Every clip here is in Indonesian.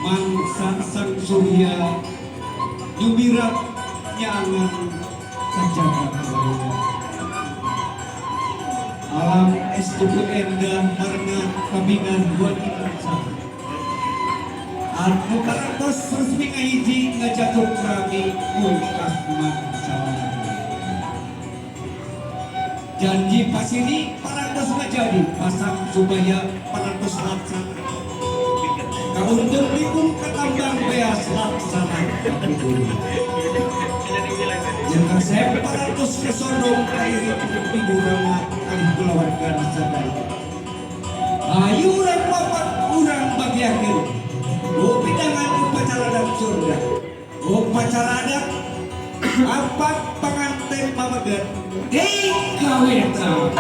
Mangsa sang surya nyumirat nyangan sajagat raya. Alam istuku endah marga kabingan buat insa. Anu karantos resmi ngahiji ngajatuh rami kulkas mangsa. Janji pasini parantos ngajadi pasang supaya parantos laksana. Kauntung dipun ketambang beas laksana jika saya parantos kesondong kairi figurang kali keluarga nasadai. Ayu urang papat urang bagiakeun pidangan upacara adat surga. Upacara adat apat panganten pamageun dikawinkan.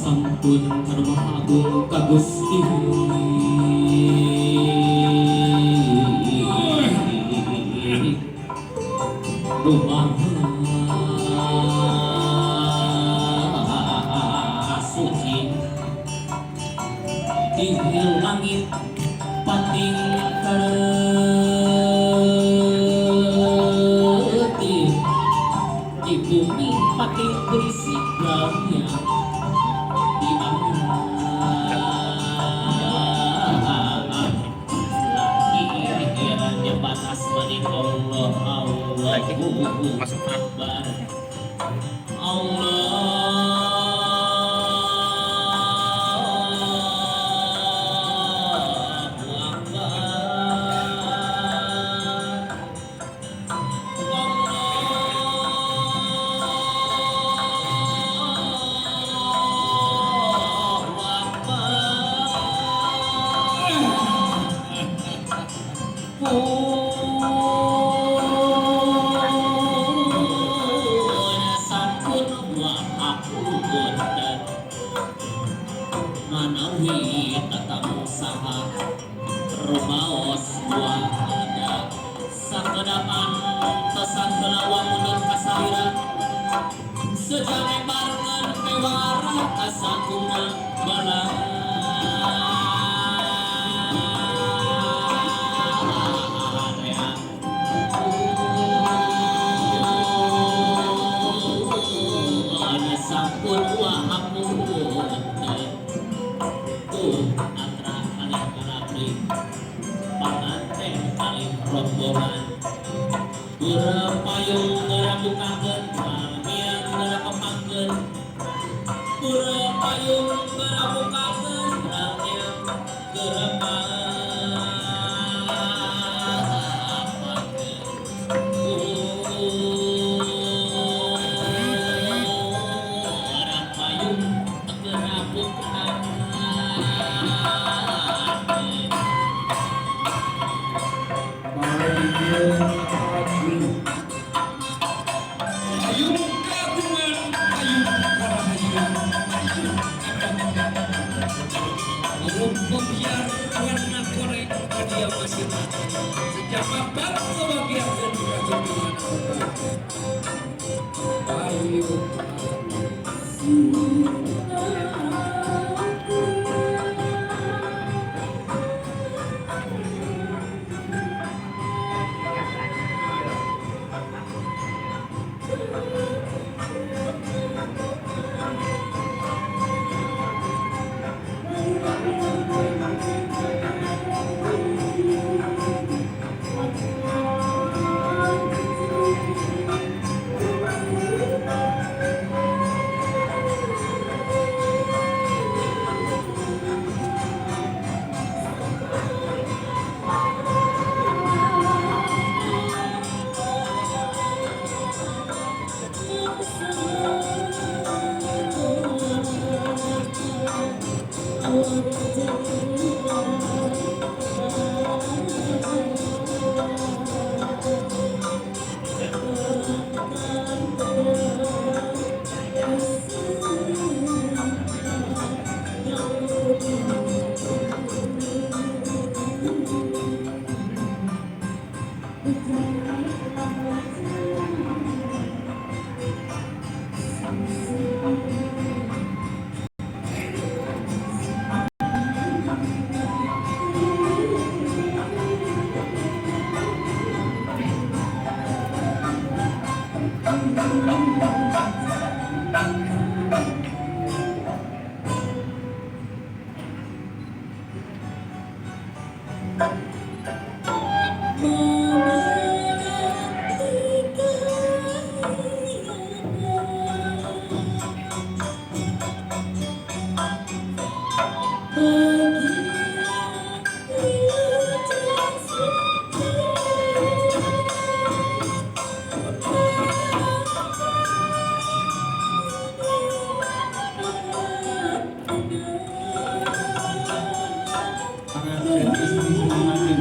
Sampun termahagung kagusti rumaha suci di langit pating kareti di bumi pating berisi gaulnya di langit batas Allah Allahu Akbar manawi tatamu saha rumaos wahada sakedapan tesan belawang mundur kasahira sejame barengan pewara asakuna balang sampun wahamun atra kali kalabri panganten kali rombongan payung ngerabukakeun mian ngerapepangkeun payung ngerabukakeun mian biar warna korek dia masih sejak bapak kebagian dan keracunan ayo Panganten istri Sumatin.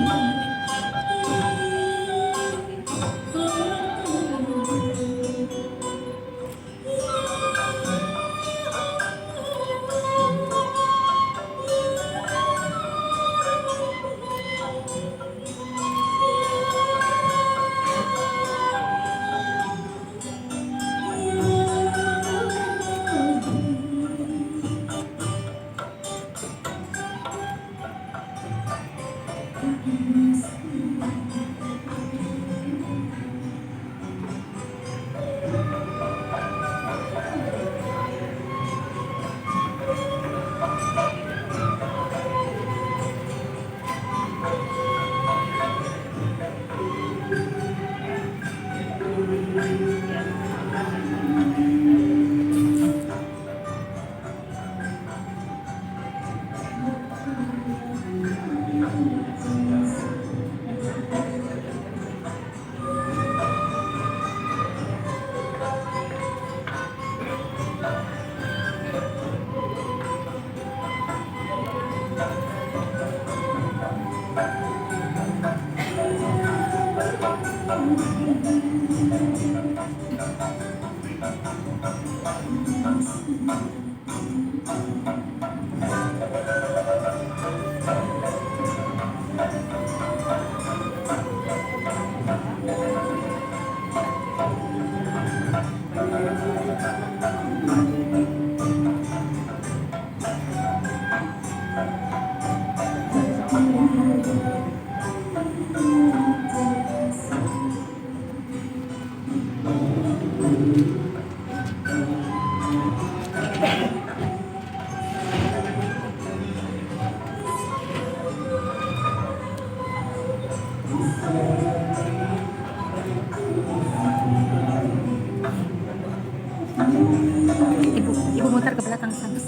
Ibu muter ke belakang sana.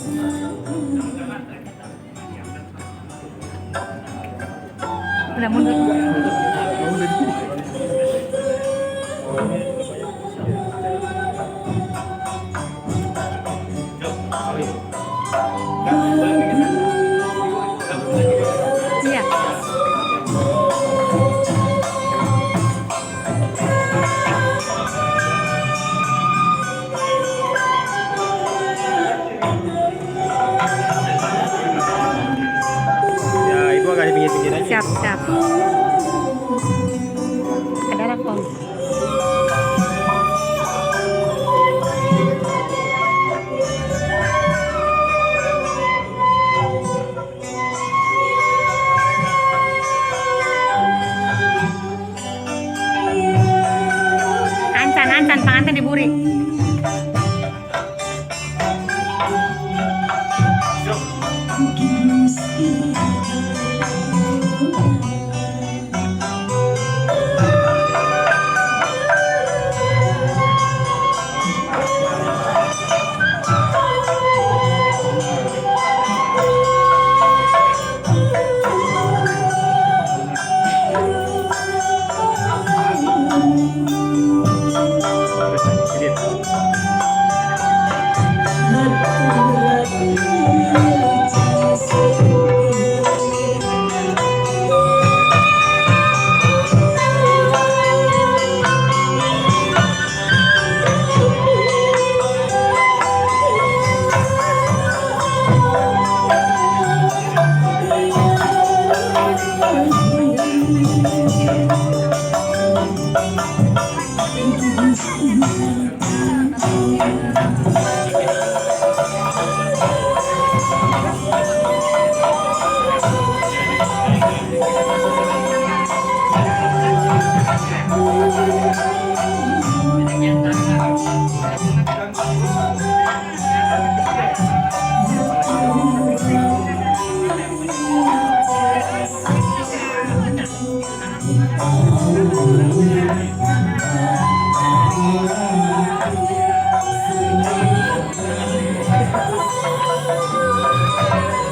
Udah mundur. Iya. Ya, ibu agak di pinggir-pinggir aja. Siap, siap. Ada rakong. Ancan, panganten diburi.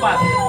Empat.